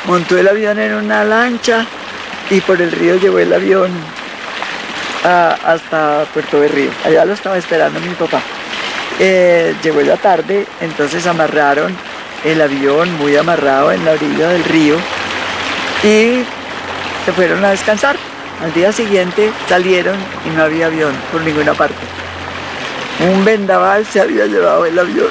montó el avión en una lancha y por el río llevó el avión hasta Puerto Berrío. Allá lo estaba esperando mi papá. Llegó la tarde, entonces amarraron el avión muy amarrado en la orilla del río y se fueron a descansar. Al día siguiente salieron y no había avión por ninguna parte. Un vendaval se había llevado el avión.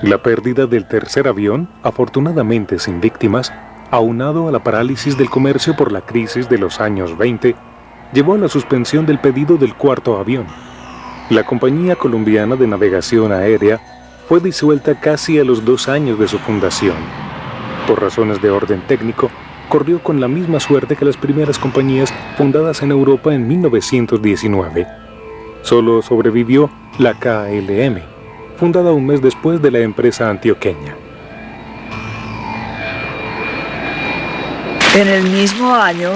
La pérdida del tercer avión, afortunadamente sin víctimas, aunado a la parálisis del comercio por la crisis de los años 20, llevó a la suspensión del pedido del cuarto avión. La Compañía Colombiana de Navegación Aérea fue disuelta casi a los 2 años de su fundación. Por razones de orden técnico, corrió con la misma suerte que las primeras compañías fundadas en Europa en 1919. Solo sobrevivió la KLM, fundada un mes después de la empresa antioqueña. En el mismo año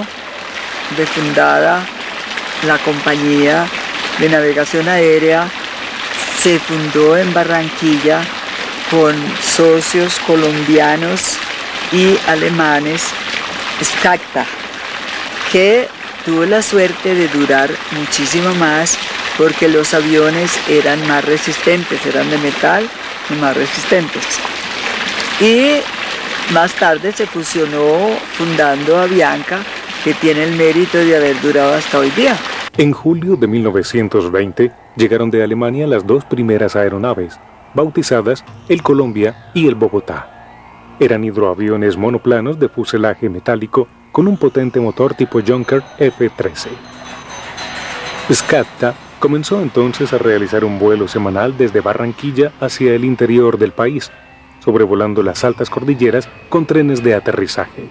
de fundada la Compañía de Navegación Aérea, se fundó en Barranquilla con socios colombianos y alemanes SCACTA, que tuvo la suerte de durar muchísimo más porque los aviones eran más resistentes, eran de metal y más resistentes. Y más tarde se fusionó fundando Avianca, que tiene el mérito de haber durado hasta hoy día. En julio de 1920 llegaron de Alemania las 2 primeras aeronaves, bautizadas el Colombia y el Bogotá. Eran hidroaviones monoplanos de fuselaje metálico con un potente motor tipo Junker F-13. SCACTA comenzó entonces a realizar un vuelo semanal desde Barranquilla hacia el interior del país, sobrevolando las altas cordilleras con trenes de aterrizaje.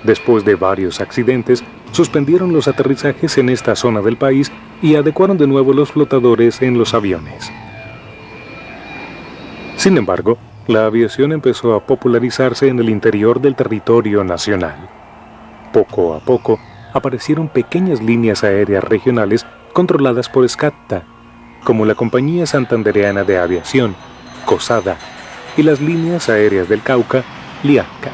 Después de varios accidentes, suspendieron los aterrizajes en esta zona del país y adecuaron de nuevo los flotadores en los aviones. Sin embargo, la aviación empezó a popularizarse en el interior del territorio nacional. Poco a poco, aparecieron pequeñas líneas aéreas regionales controladas por SCACTA, como la Compañía Santandereana de Aviación, COSADA, y las líneas aéreas del Cauca, LIACA.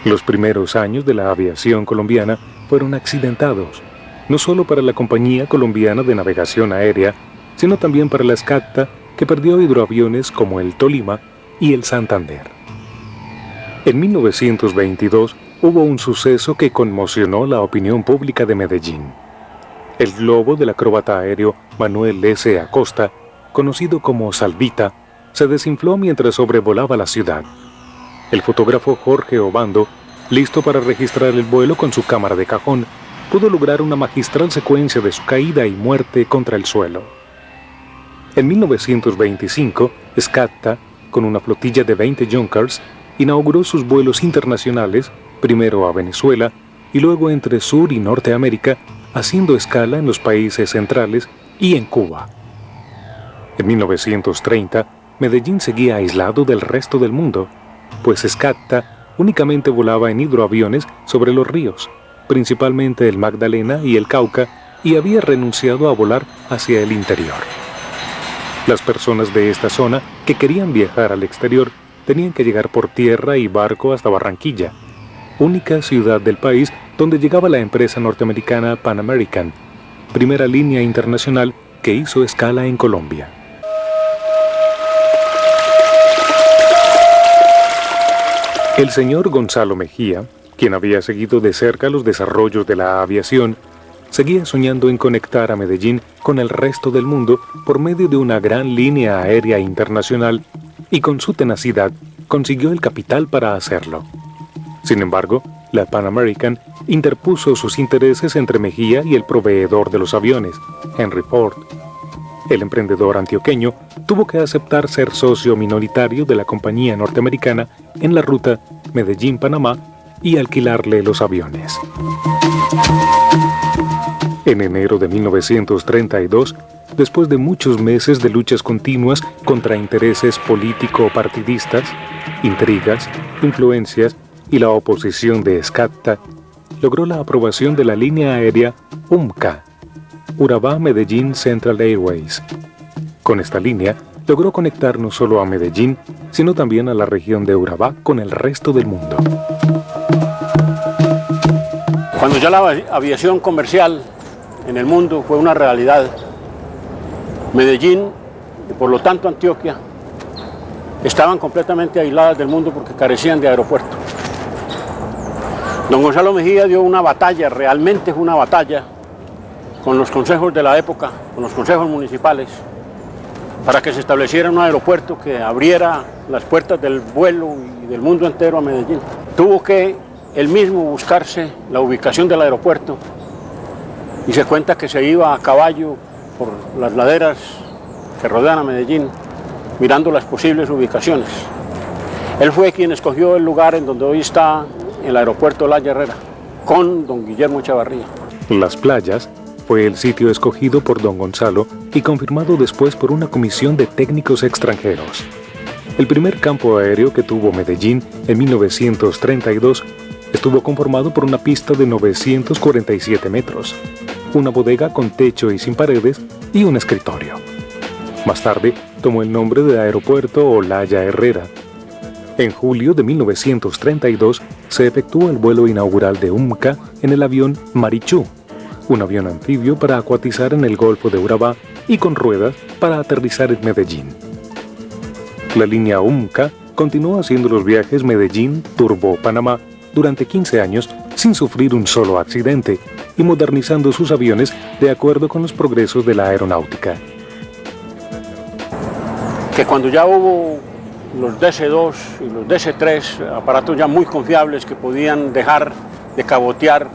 Los primeros años de la aviación colombiana fueron accidentados, no solo para la Compañía Colombiana de Navegación Aérea, sino también para la SCACTA, que perdió hidroaviones como el Tolima y el Santander. En 1922 hubo un suceso que conmocionó la opinión pública de Medellín. El globo del acróbata aéreo Manuel S. Acosta, conocido como Salvita, se desinfló mientras sobrevolaba la ciudad. El fotógrafo Jorge Obando, listo para registrar el vuelo con su cámara de cajón, pudo lograr una magistral secuencia de su caída y muerte contra el suelo. En 1925, SCACTA, con una flotilla de 20 Junkers, inauguró sus vuelos internacionales, primero a Venezuela y luego entre Sur y Norteamérica, haciendo escala en los países centrales y en Cuba. En 1930, Medellín seguía aislado del resto del mundo, pues SCACTA únicamente volaba en hidroaviones sobre los ríos, principalmente el Magdalena y el Cauca, y había renunciado a volar hacia el interior. Las personas de esta zona que querían viajar al exterior tenían que llegar por tierra y barco hasta Barranquilla, única ciudad del país donde llegaba la empresa norteamericana Pan American, primera línea internacional que hizo escala en Colombia. El señor Gonzalo Mejía, quien había seguido de cerca los desarrollos de la aviación, seguía soñando en conectar a Medellín con el resto del mundo por medio de una gran línea aérea internacional y con su tenacidad consiguió el capital para hacerlo. Sin embargo, la Pan American interpuso sus intereses entre Mejía y el proveedor de los aviones, Henry Ford. El emprendedor antioqueño tuvo que aceptar ser socio minoritario de la compañía norteamericana en la ruta Medellín-Panamá y alquilarle los aviones. En enero de 1932, después de muchos meses de luchas continuas contra intereses político-partidistas, intrigas, influencias y la oposición de SCACTA, logró la aprobación de la línea aérea UMCA, Urabá-Medellín Central Airways. Con esta línea, logró conectar no solo a Medellín, sino también a la región de Urabá con el resto del mundo. Cuando ya la aviación comercial en el mundo fue una realidad, Medellín y por lo tanto Antioquia estaban completamente aisladas del mundo porque carecían de aeropuerto. Don Gonzalo Mejía dio una batalla, realmente fue una batalla, con los consejos de la época, con los consejos municipales, para que se estableciera un aeropuerto que abriera las puertas del vuelo y del mundo entero a Medellín. Tuvo que él mismo buscarse la ubicación del aeropuerto y se cuenta que se iba a caballo por las laderas que rodean a Medellín, mirando las posibles ubicaciones. Él fue quien escogió el lugar en donde hoy está el aeropuerto Olaya Herrera, con don Guillermo Echavarría. Las Playas fue el sitio escogido por don Gonzalo y confirmado después por una comisión de técnicos extranjeros. El primer campo aéreo que tuvo Medellín en 1932 estuvo conformado por una pista de 947 metros, una bodega con techo y sin paredes y un escritorio. Más tarde tomó el nombre de Aeropuerto Olaya Herrera. En julio de 1932 se efectuó el vuelo inaugural de UMCA en el avión Marichú, un avión anfibio para acuatizar en el Golfo de Urabá y con ruedas para aterrizar en Medellín. La línea UMCA continuó haciendo los viajes Medellín-Turbo-Panamá durante 15 años sin sufrir un solo accidente y modernizando sus aviones de acuerdo con los progresos de la aeronáutica. Que cuando ya hubo los DC-2 y los DC-3, aparatos ya muy confiables que podían dejar de cabotear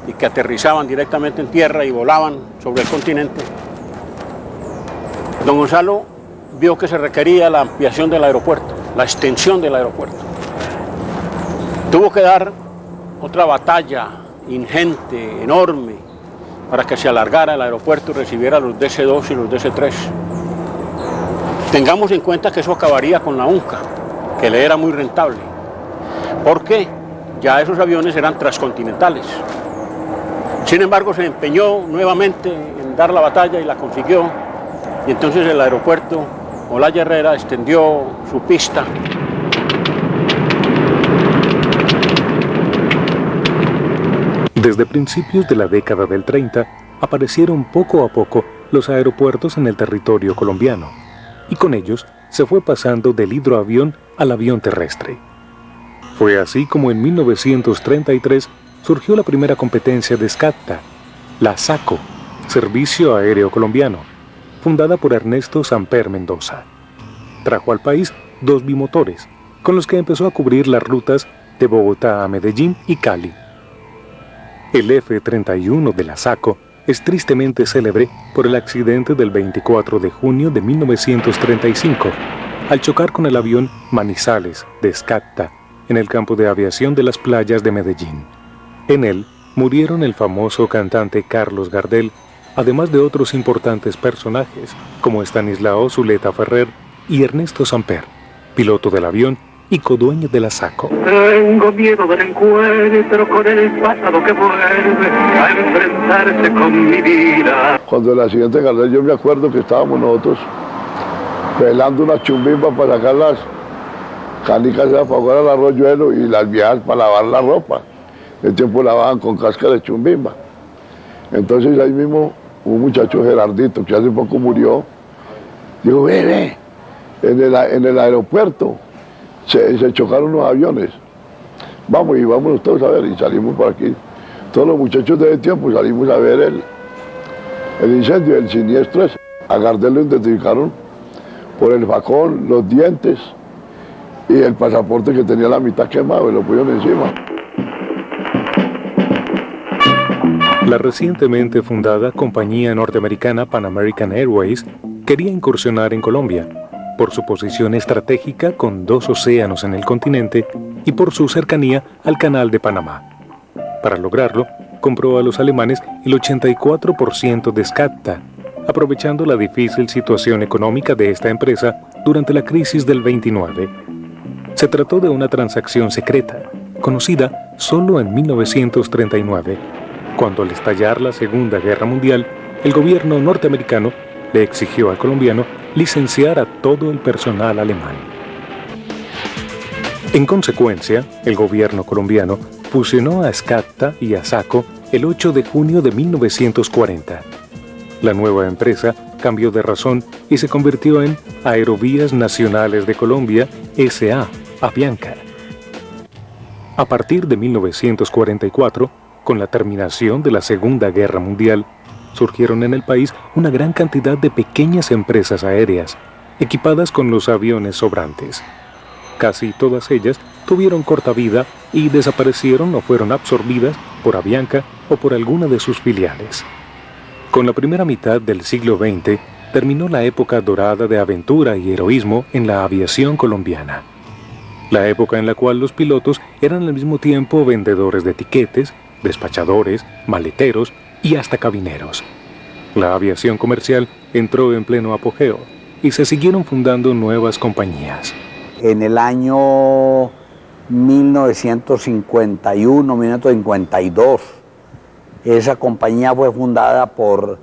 y que aterrizaban directamente en tierra y volaban sobre el continente, don Gonzalo vio que se requería la ampliación del aeropuerto, la extensión del aeropuerto. Tuvo que dar otra batalla ingente, enorme, para que se alargara el aeropuerto y recibiera los DC-2 y los DC-3. Tengamos en cuenta que eso acabaría con la UMCA, que le era muy rentable, porque ya esos aviones eran transcontinentales. Sin embargo, se empeñó nuevamente en dar la batalla y la consiguió, y entonces el aeropuerto Olaya Herrera extendió su pista. Desde principios de la década del 30, aparecieron poco a poco los aeropuertos en el territorio colombiano, y con ellos se fue pasando del hidroavión al avión terrestre. Fue así como en 1933 surgió la primera competencia de SCATA, la SACO, Servicio Aéreo Colombiano, fundada por Ernesto Samper Mendoza. Trajo al país 2 bimotores, con los que empezó a cubrir las rutas de Bogotá a Medellín y Cali. El F-31 de la SACO es tristemente célebre por el accidente del 24 de junio de 1935, al chocar con el avión Manizales de SCATA en el campo de aviación de las Playas de Medellín. En él murieron el famoso cantante Carlos Gardel, además de otros importantes personajes como Estanislao Zuleta Ferrer y Ernesto Samper, piloto del avión y codueño de la SACO. Tengo miedo del encuentro con el pasado que vuelve a enfrentarse con mi vida. Cuando el accidente de Gardel, yo me acuerdo que estábamos nosotros pelando una chumbimba para sacar las canicas para jugar al arroyuelo y las viejas para lavar la ropa. El tiempo lavaban con cáscara de chumbimba. Entonces ahí mismo un muchacho Gerardito que hace poco murió, dijo, ve, en el aeropuerto se chocaron los aviones. Vamos y vámonos todos a ver, y salimos por aquí. Todos los muchachos de ese tiempo salimos a ver el incendio, el siniestro ese. A Gardel lo identificaron por el facón, los dientes y el pasaporte que tenía la mitad quemado y lo pusieron encima. La recientemente fundada compañía norteamericana Pan American Airways quería incursionar en Colombia por su posición estratégica con 2 océanos en el continente y por su cercanía al Canal de Panamá. Para lograrlo, compró a los alemanes el 84% de SCATA, aprovechando la difícil situación económica de esta empresa durante la crisis del 29. Se trató de una transacción secreta, conocida solo en 1939, cuando al estallar la Segunda Guerra Mundial, el gobierno norteamericano le exigió al colombiano licenciar a todo el personal alemán. En consecuencia, el gobierno colombiano fusionó a SCACTA y a SACO el 8 de junio de 1940. La nueva empresa cambió de razón y se convirtió en Aerovías Nacionales de Colombia, S.A., Avianca. A partir de 1944, con la terminación de la Segunda Guerra Mundial, surgieron en el país una gran cantidad de pequeñas empresas aéreas, equipadas con los aviones sobrantes. Casi todas ellas tuvieron corta vida y desaparecieron o fueron absorbidas por Avianca o por alguna de sus filiales. Con la primera mitad del siglo XX terminó la época dorada de aventura y heroísmo en la aviación colombiana. La época en la cual los pilotos eran al mismo tiempo vendedores de tiquetes, despachadores, maleteros y hasta cabineros. La aviación comercial entró en pleno apogeo y se siguieron fundando nuevas compañías. En el año 1951-1952, esa compañía fue fundada por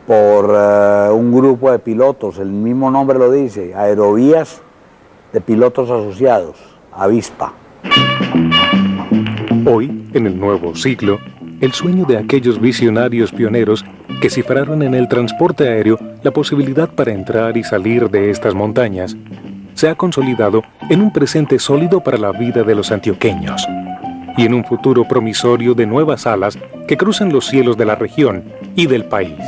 un grupo de pilotos, el mismo nombre lo dice, Aerovías de Pilotos Asociados, Avispa. Hoy, en el nuevo siglo, el sueño de aquellos visionarios pioneros que cifraron en el transporte aéreo la posibilidad para entrar y salir de estas montañas, se ha consolidado en un presente sólido para la vida de los antioqueños y en un futuro promisorio de nuevas alas que cruzan los cielos de la región y del país.